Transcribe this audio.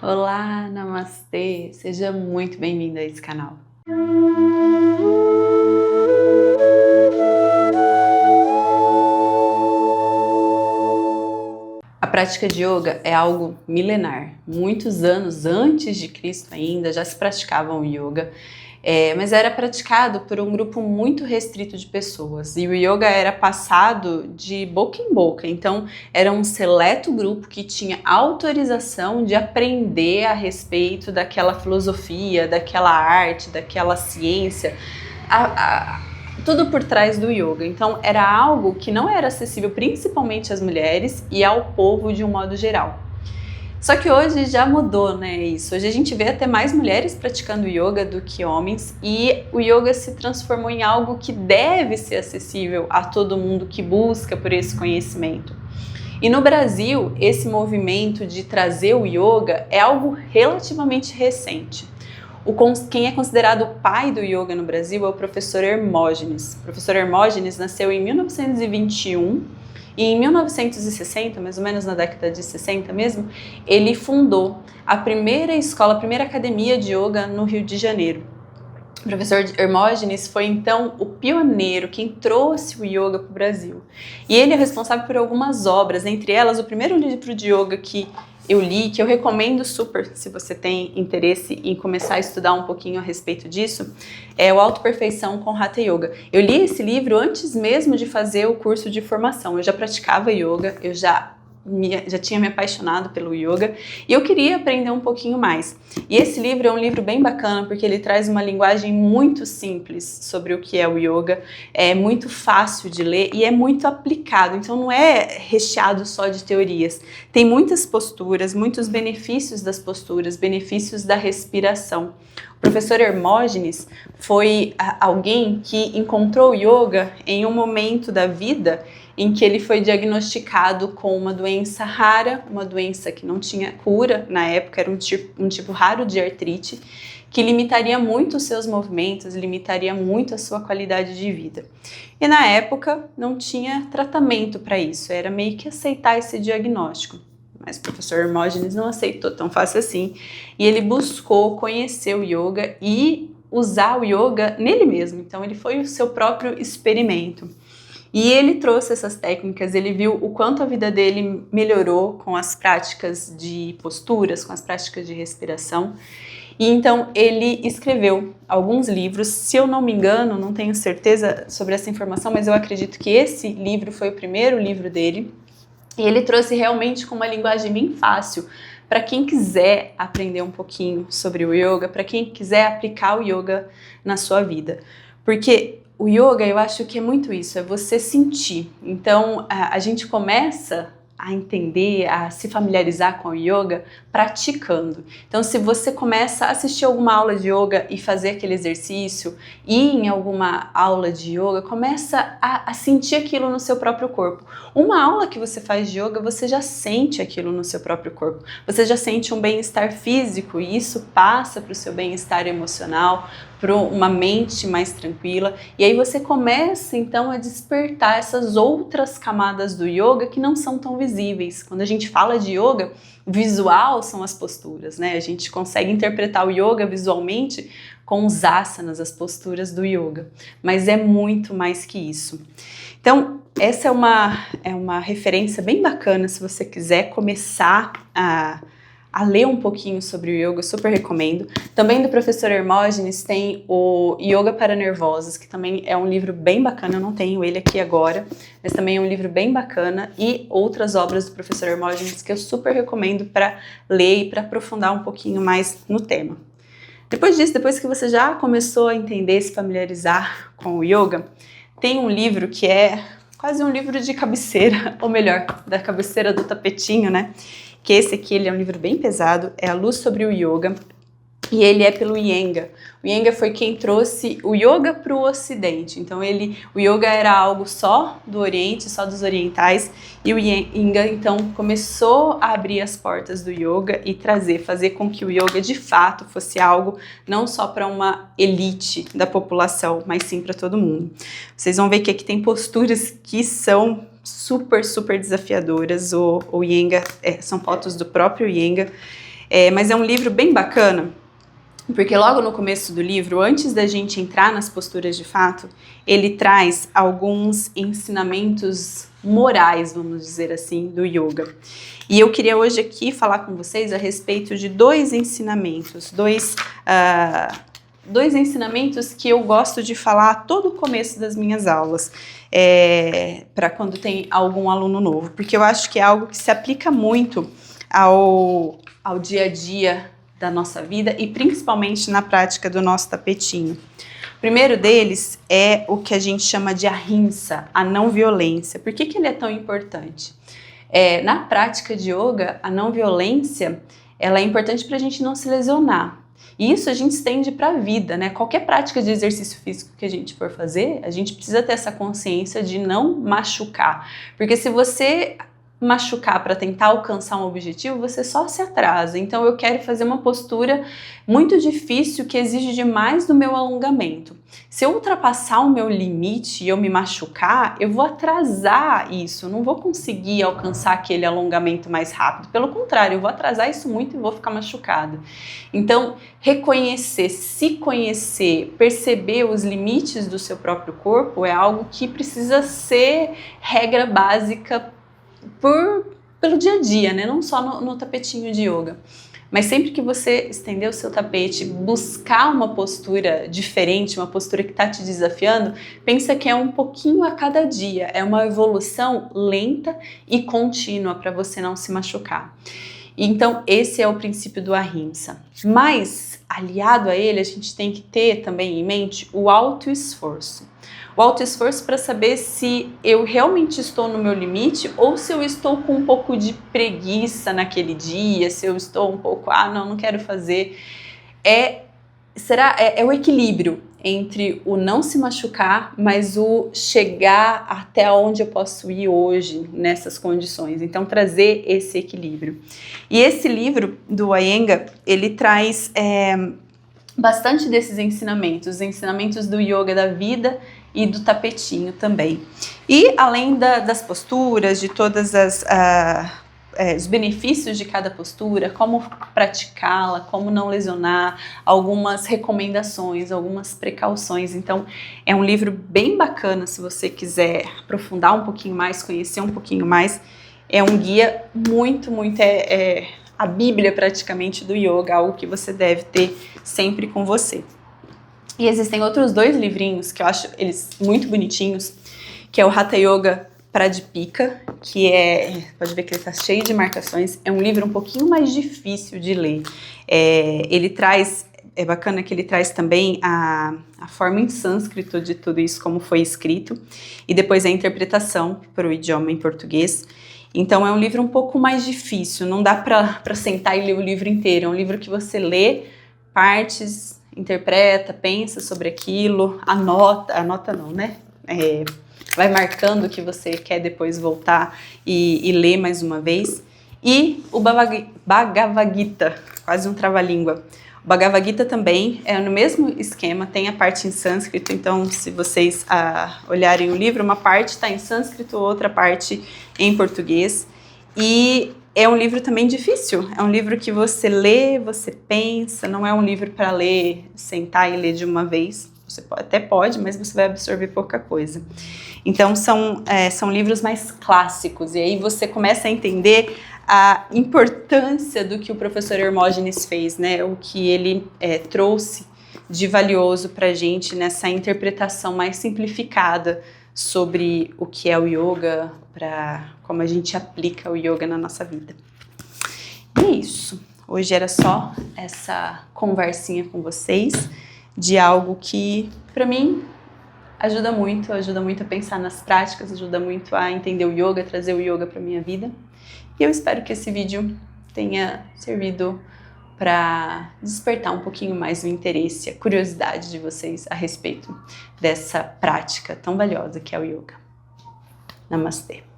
Olá, namastê! Seja muito bem-vindo a esse canal. A prática de yoga é algo milenar. Muitos anos antes de Cristo ainda já se praticava o yoga, mas era praticado por um grupo muito restrito de pessoas. E o yoga era passado de boca em boca, então era um seleto grupo que tinha autorização de aprender a respeito daquela filosofia, daquela arte, daquela ciência, tudo por trás do yoga. Então era algo que não era acessível principalmente às mulheres e ao povo de um modo geral. Só que hoje já mudou, né, isso. Hoje a gente vê até mais mulheres praticando yoga do que homens e o yoga se transformou em algo que deve ser acessível a todo mundo que busca por esse conhecimento. E no Brasil, esse movimento de trazer o yoga é algo relativamente recente. Quem é considerado o pai do yoga no Brasil é o professor Hermógenes. O professor Hermógenes nasceu em 1921 e em 1960, mais ou menos na década de 60 mesmo, ele fundou a primeira escola, a primeira academia de yoga no Rio de Janeiro. O professor Hermógenes foi então o pioneiro, quem trouxe o yoga para o Brasil. E ele é responsável por algumas obras, entre elas o primeiro livro de yoga que eu li, que eu recomendo super se você tem interesse em começar a estudar um pouquinho a respeito disso, é o Autoperfeição com Hatha Yoga. Eu li esse livro antes mesmo de fazer o curso de formação. Eu já praticava yoga, eu já tinha me apaixonado pelo yoga e eu queria aprender um pouquinho mais. E esse livro é um livro bem bacana porque ele traz uma linguagem muito simples sobre o que é o yoga, é muito fácil de ler e é muito aplicado, então não é recheado só de teorias. Tem muitas posturas, muitos benefícios das posturas, benefícios da respiração. O professor Hermógenes foi alguém que encontrou o yoga em um momento da vida em que ele foi diagnosticado com uma doença rara, uma doença que não tinha cura na época, era um tipo raro de artrite, que limitaria muito os seus movimentos, limitaria muito a sua qualidade de vida. E na época não tinha tratamento para isso, era meio que aceitar esse diagnóstico. Mas o professor Hermógenes não aceitou tão fácil assim, e ele buscou conhecer o yoga e usar o yoga nele mesmo, então ele foi o seu próprio experimento. E ele trouxe essas técnicas, ele viu o quanto a vida dele melhorou com as práticas de posturas, com as práticas de respiração. E então ele escreveu alguns livros, se eu não me engano, não tenho certeza sobre essa informação, mas eu acredito que esse livro foi o primeiro livro dele. E ele trouxe realmente com uma linguagem bem fácil para quem quiser aprender um pouquinho sobre o yoga, para quem quiser aplicar o yoga na sua vida. Porque o yoga, eu acho que é muito isso, é você sentir. Então, a gente começa a entender, a se familiarizar com o yoga praticando. Então, se você começa a assistir alguma aula de yoga e fazer aquele exercício, ir em alguma aula de yoga, começa a sentir aquilo no seu próprio corpo. Uma aula que você faz de yoga, você já sente aquilo no seu próprio corpo. Você já sente um bem-estar físico e isso passa para o seu bem-estar emocional, para uma mente mais tranquila, e aí você começa então a despertar essas outras camadas do yoga que não são tão visíveis. Quando a gente fala de yoga, visual são as posturas, né? A gente consegue interpretar o yoga visualmente com os asanas, as posturas do yoga, mas é muito mais que isso. Então, essa é uma referência bem bacana se você quiser começar a ler um pouquinho sobre o yoga, eu super recomendo. Também do professor Hermógenes tem o Yoga para Nervosos, que também é um livro bem bacana, eu não tenho ele aqui agora, mas também é um livro bem bacana, e outras obras do professor Hermógenes que eu super recomendo para ler e para aprofundar um pouquinho mais no tema. Depois disso, depois que você já começou a entender, se familiarizar com o yoga, tem um livro que é quase um livro de cabeceira, ou melhor, da cabeceira do tapetinho, né? Que esse aqui ele é um livro bem pesado, é A Luz sobre o Yoga, e ele é pelo Iyengar. O Iyengar foi quem trouxe o yoga para o ocidente, então o yoga era algo só do oriente, só dos orientais, e o Iyengar então começou a abrir as portas do yoga e fazer com que o yoga de fato fosse algo não só para uma elite da população, mas sim para todo mundo. Vocês vão ver que aqui tem posturas que são super desafiadoras. O Iyengar, são fotos do próprio Iyengar. Mas é um livro bem bacana, porque logo no começo do livro, antes da gente entrar nas posturas de fato, ele traz alguns ensinamentos morais, vamos dizer assim, do yoga. E eu queria hoje aqui falar com vocês a respeito de dois ensinamentos, dois ensinamentos que eu gosto de falar a todo o começo das minhas aulas, para quando tem algum aluno novo, porque eu acho que é algo que se aplica muito ao dia a dia da nossa vida e principalmente na prática do nosso tapetinho. O primeiro deles é o que a gente chama de ahimsa, a não violência. Por que ele é tão importante? Na prática de yoga, a não violência ela é importante para a gente não se lesionar. E isso a gente estende para a vida, né? Qualquer prática de exercício físico que a gente for fazer, a gente precisa ter essa consciência de não machucar. Porque se você machucar para tentar alcançar um objetivo, você só se atrasa. Então eu quero fazer uma postura muito difícil que exige demais do meu alongamento. Se eu ultrapassar o meu limite e eu me machucar, eu vou atrasar isso, eu não vou conseguir alcançar aquele alongamento mais rápido. Pelo contrário, eu vou atrasar isso muito e vou ficar machucado. Então, reconhecer, se conhecer, perceber os limites do seu próprio corpo é algo que precisa ser regra básica pelo dia a dia, né? Não só no tapetinho de yoga. Mas sempre que você estender o seu tapete, buscar uma postura diferente, uma postura que está te desafiando, pensa que é um pouquinho a cada dia, é uma evolução lenta e contínua para você não se machucar. Então esse é o princípio do ahimsa. Mas aliado a ele, a gente tem que ter também em mente o autoesforço. O autoesforço para saber se eu realmente estou no meu limite ou se eu estou com um pouco de preguiça naquele dia, se eu estou um pouco, não quero fazer. É o equilíbrio entre o não se machucar, mas o chegar até onde eu posso ir hoje nessas condições. Então, trazer esse equilíbrio. E esse livro do Iyengar, ele traz bastante desses ensinamentos, os ensinamentos do yoga da vida e do tapetinho também. E além das posturas, de todas os benefícios de cada postura, como praticá-la, como não lesionar, algumas recomendações, algumas precauções. Então é um livro bem bacana se você quiser aprofundar um pouquinho mais, conhecer um pouquinho mais. É um guia muito, a Bíblia praticamente do yoga, algo que você deve ter sempre com você. E existem outros dois livrinhos que eu acho eles muito bonitinhos, que é o Hatha Yoga Pradipika, que pode ver que ele está cheio de marcações, é um livro um pouquinho mais difícil de ler. É bacana que ele traz também a forma em sânscrito de tudo isso, como foi escrito, e depois a interpretação para o idioma em português. Então é um livro um pouco mais difícil, não dá para sentar e ler o livro inteiro, é um livro que você lê partes, interpreta, pensa sobre aquilo, anota não, né? Vai marcando o que você quer depois voltar e ler mais uma vez. E o Bhagavad Gita, quase um trava-língua. O Bhagavad Gita também é no mesmo esquema, tem a parte em sânscrito, então se vocês olharem o livro, uma parte está em sânscrito, outra parte em português. E é um livro também difícil, é um livro que você lê, você pensa, não é um livro para ler, sentar e ler de uma vez. Você até pode, mas você vai absorver pouca coisa. Então são livros mais clássicos, e aí você começa a entender a importância do que o professor Hermógenes fez, né? O que ele trouxe de valioso para a gente nessa interpretação mais simplificada sobre o que é o yoga, para como a gente aplica o yoga na nossa vida. E é isso. Hoje era só essa conversinha com vocês de algo que, para mim, ajuda muito a pensar nas práticas, ajuda muito a entender o yoga, trazer o yoga para minha vida. E eu espero que esse vídeo tenha servido para despertar um pouquinho mais o interesse, a curiosidade de vocês a respeito dessa prática tão valiosa que é o yoga. Namastê!